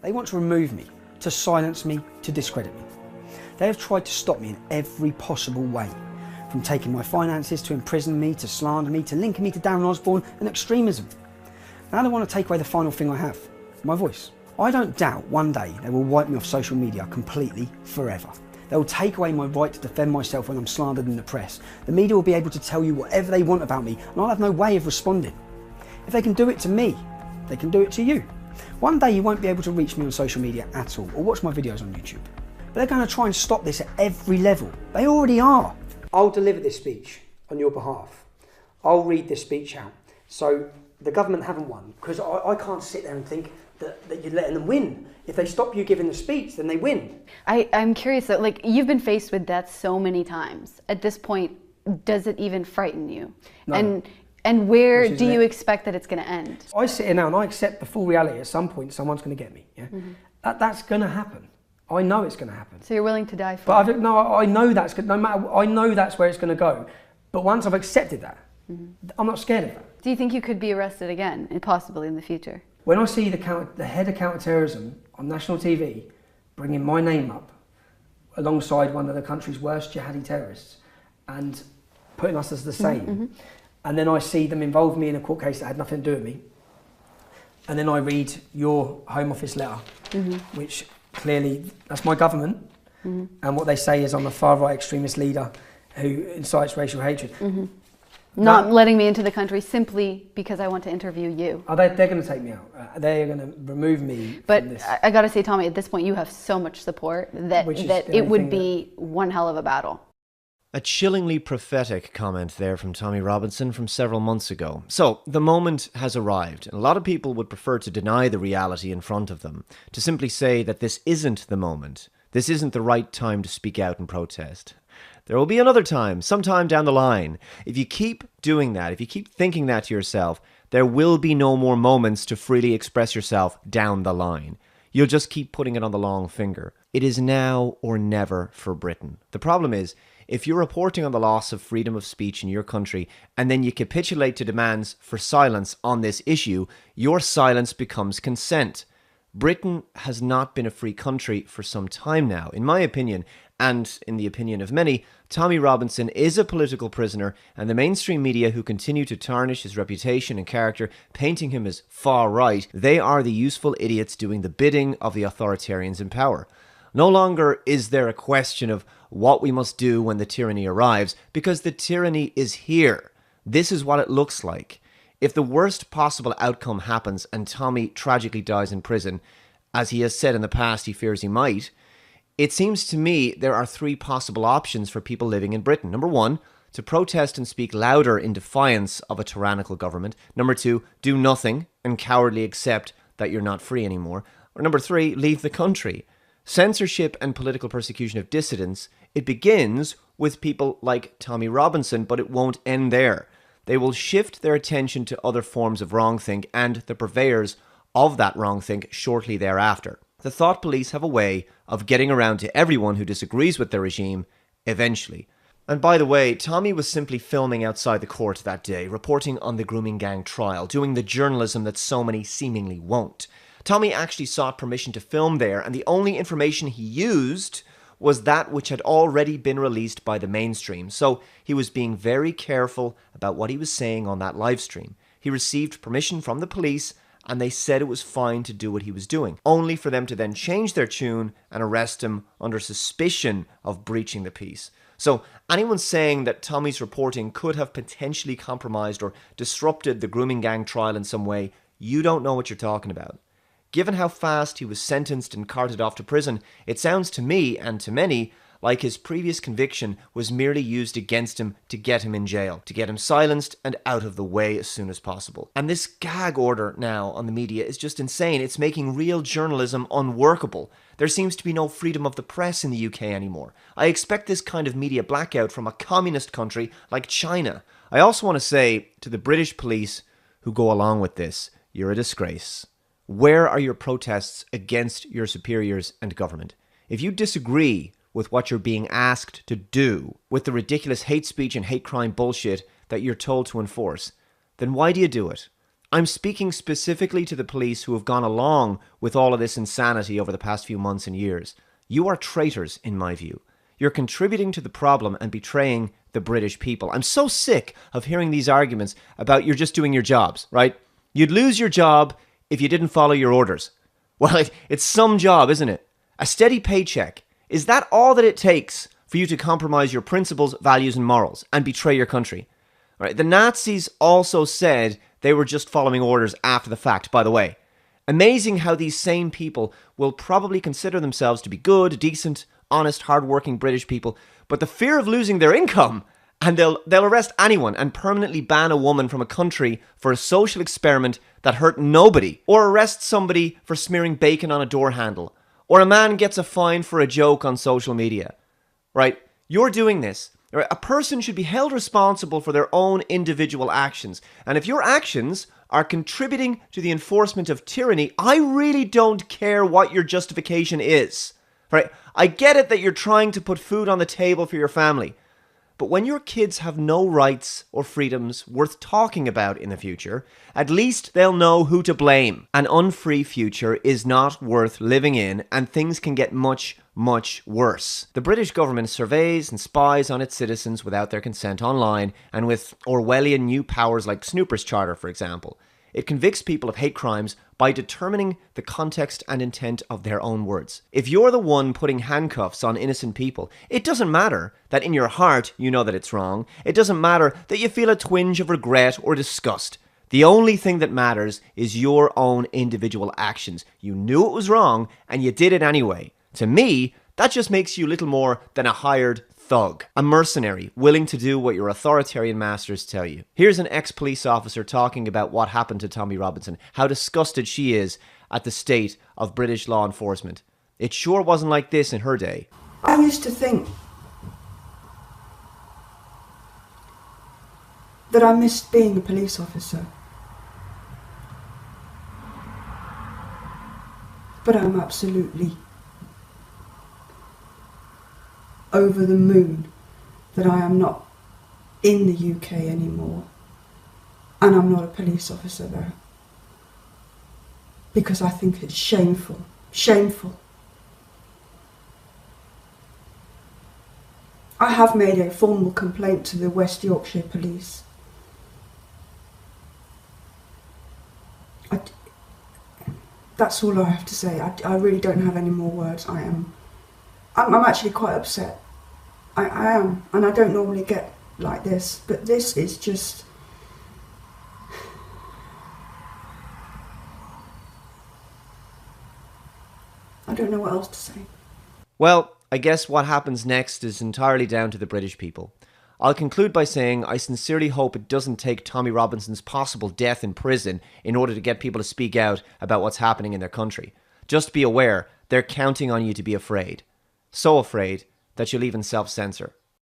They want to remove me, to silence me, to discredit me. They have tried to stop me in every possible way, from taking my finances to imprison me, to slander me, to linking me to Darren Osborne and extremism. Now they want to take away the final thing I have, my voice. I don't doubt one day they will wipe me off social media completely, forever. They will take away my right to defend myself when I'm slandered in the press. The media will be able to tell you whatever they want about me, and I'll have no way of responding. If they can do it to me, they can do it to you. One day you won't be able to reach me on social media at all, or watch my videos on YouTube. But they're going to try and stop this at every level. They already are. I'll deliver this speech on your behalf. I'll read this speech out. So the government haven't won, because I can't sit there and think that you're letting them win. If they stop you giving the speech, then they win. I'm curious, though, like, you've been faced with death so many times. At this point, does it even frighten you? No. And where do you expect that it's going to end? I sit here now and I accept the full reality. At some point, someone's going to get me. Yeah, that's going to happen. I know it's going to happen. So you're willing to die for but it? I know that's good. No matter, I know that's where it's going to go. But once I've accepted that, I'm not scared of that. Do you think you could be arrested again, and possibly in the future? When I see the head of counter-terrorism on national TV bringing my name up alongside one of the country's worst jihadi terrorists and putting us as the same, and then I see them involve me in a court case that had nothing to do with me, and then I read your Home Office letter, which clearly, that's my government, and what they say is I'm a far-right extremist leader who incites racial hatred. Not letting me into the country simply because I want to interview you. Oh, they're going to take me out. They're going to remove me from this. But I got to say, Tommy, at this point you have so much support that it would be one hell of a battle. A chillingly prophetic comment there from Tommy Robinson from several months ago. So, the moment has arrived, and a lot of people would prefer to deny the reality in front of them, to simply say that this isn't the moment. This isn't the right time to speak out and protest. There will be another time, sometime down the line. If you keep doing that, if you keep thinking that to yourself, there will be no more moments to freely express yourself down the line. You'll just keep putting it on the long finger. It is now or never for Britain. The problem is, if you're reporting on the loss of freedom of speech in your country and then you capitulate to demands for silence on this issue, your silence becomes consent. Britain has not been a free country for some time now. In my opinion, and in the opinion of many, Tommy Robinson is a political prisoner, and the mainstream media who continue to tarnish his reputation and character, painting him as far right, they are the useful idiots doing the bidding of the authoritarians in power. No longer is there a question of what we must do when the tyranny arrives, because the tyranny is here. This is what it looks like. If the worst possible outcome happens and Tommy tragically dies in prison, as he has said in the past he fears he might, it seems to me there are three possible options for people living in Britain. Number one, to protest and speak louder in defiance of a tyrannical government. Number two, do nothing and cowardly accept that you're not free anymore. Or number three, leave the country. Censorship and political persecution of dissidents, it begins with people like Tommy Robinson, but it won't end there. They will shift their attention to other forms of wrongthink and the purveyors of that wrongthink shortly thereafter. The thought police have a way of getting around to everyone who disagrees with their regime, eventually. And by the way, Tommy was simply filming outside the court that day, reporting on the grooming gang trial, doing the journalism that so many seemingly won't. Tommy actually sought permission to film there, and the only information he used was that which had already been released by the mainstream, so he was being very careful about what he was saying on that live stream. He received permission from the police, and they said it was fine to do what he was doing, only for them to then change their tune and arrest him under suspicion of breaching the peace. So anyone saying that Tommy's reporting could have potentially compromised or disrupted the grooming gang trial in some way, you don't know what you're talking about. Given how fast he was sentenced and carted off to prison, it sounds to me, and to many, like his previous conviction was merely used against him to get him in jail, to get him silenced and out of the way as soon as possible. And this gag order now on the media is just insane. It's making real journalism unworkable. There seems to be no freedom of the press in the UK anymore. I expect this kind of media blackout from a communist country like China. I also want to say to the British police who go along with this, you're a disgrace. Where are your protests against your superiors and government? If you disagree with what you're being asked to do, with the ridiculous hate speech and hate crime bullshit that you're told to enforce, then why do you do it? I'm speaking specifically to the police who have gone along with all of this insanity over the past few months and years. You are traitors, in my view. You're contributing to the problem and betraying the British people. I'm so sick of hearing these arguments about you're just doing your jobs, right? You'd lose your job if you didn't follow your orders. Well, it's some job, isn't it? A steady paycheck. Is that all that it takes for you to compromise your principles, values, and morals and betray your country? All right, the Nazis also said they were just following orders after the fact, by the way. Amazing how these same people will probably consider themselves to be good, decent, honest, hard-working British people, but the fear of losing their income, and they'll arrest anyone and permanently ban a woman from a country for a social experiment that hurt nobody, or arrest somebody for smearing bacon on a door handle, or a man gets a fine for a joke on social media. Right? You're doing this. A person should be held responsible for their own individual actions. And if your actions are contributing to the enforcement of tyranny, I really don't care what your justification is. Right? I get it that you're trying to put food on the table for your family. But when your kids have no rights or freedoms worth talking about in the future, at least they'll know who to blame. An unfree future is not worth living in, and things can get much, much worse. The British government surveys and spies on its citizens without their consent online, and with Orwellian new powers like Snooper's Charter, for example. It convicts people of hate crimes by determining the context and intent of their own words. If you're the one putting handcuffs on innocent people, it doesn't matter that in your heart you know that it's wrong. It doesn't matter that you feel a twinge of regret or disgust. The only thing that matters is your own individual actions. You knew it was wrong and you did it anyway. To me, that just makes you little more than a hired thug, a mercenary willing to do what your authoritarian masters tell you. Here's an ex-police officer talking about what happened to Tommy Robinson, how disgusted she is at the state of British law enforcement. It sure wasn't like this in her day. I used to think that I missed being a police officer. But I'm absolutely over the moon that I am not in the UK anymore, and I'm not a police officer there, because I think it's shameful. I have made a formal complaint to the West Yorkshire Police. That's all I have to say. I really don't have any more words. I'm actually quite upset. I am, and I don't normally get like this, but this is just... I don't know what else to say. Well, I guess what happens next is entirely down to the British people. I'll conclude by saying I sincerely hope it doesn't take Tommy Robinson's possible death in prison in order to get people to speak out about what's happening in their country. Just be aware, they're counting on you to be afraid. So afraid that you'll even self-censor.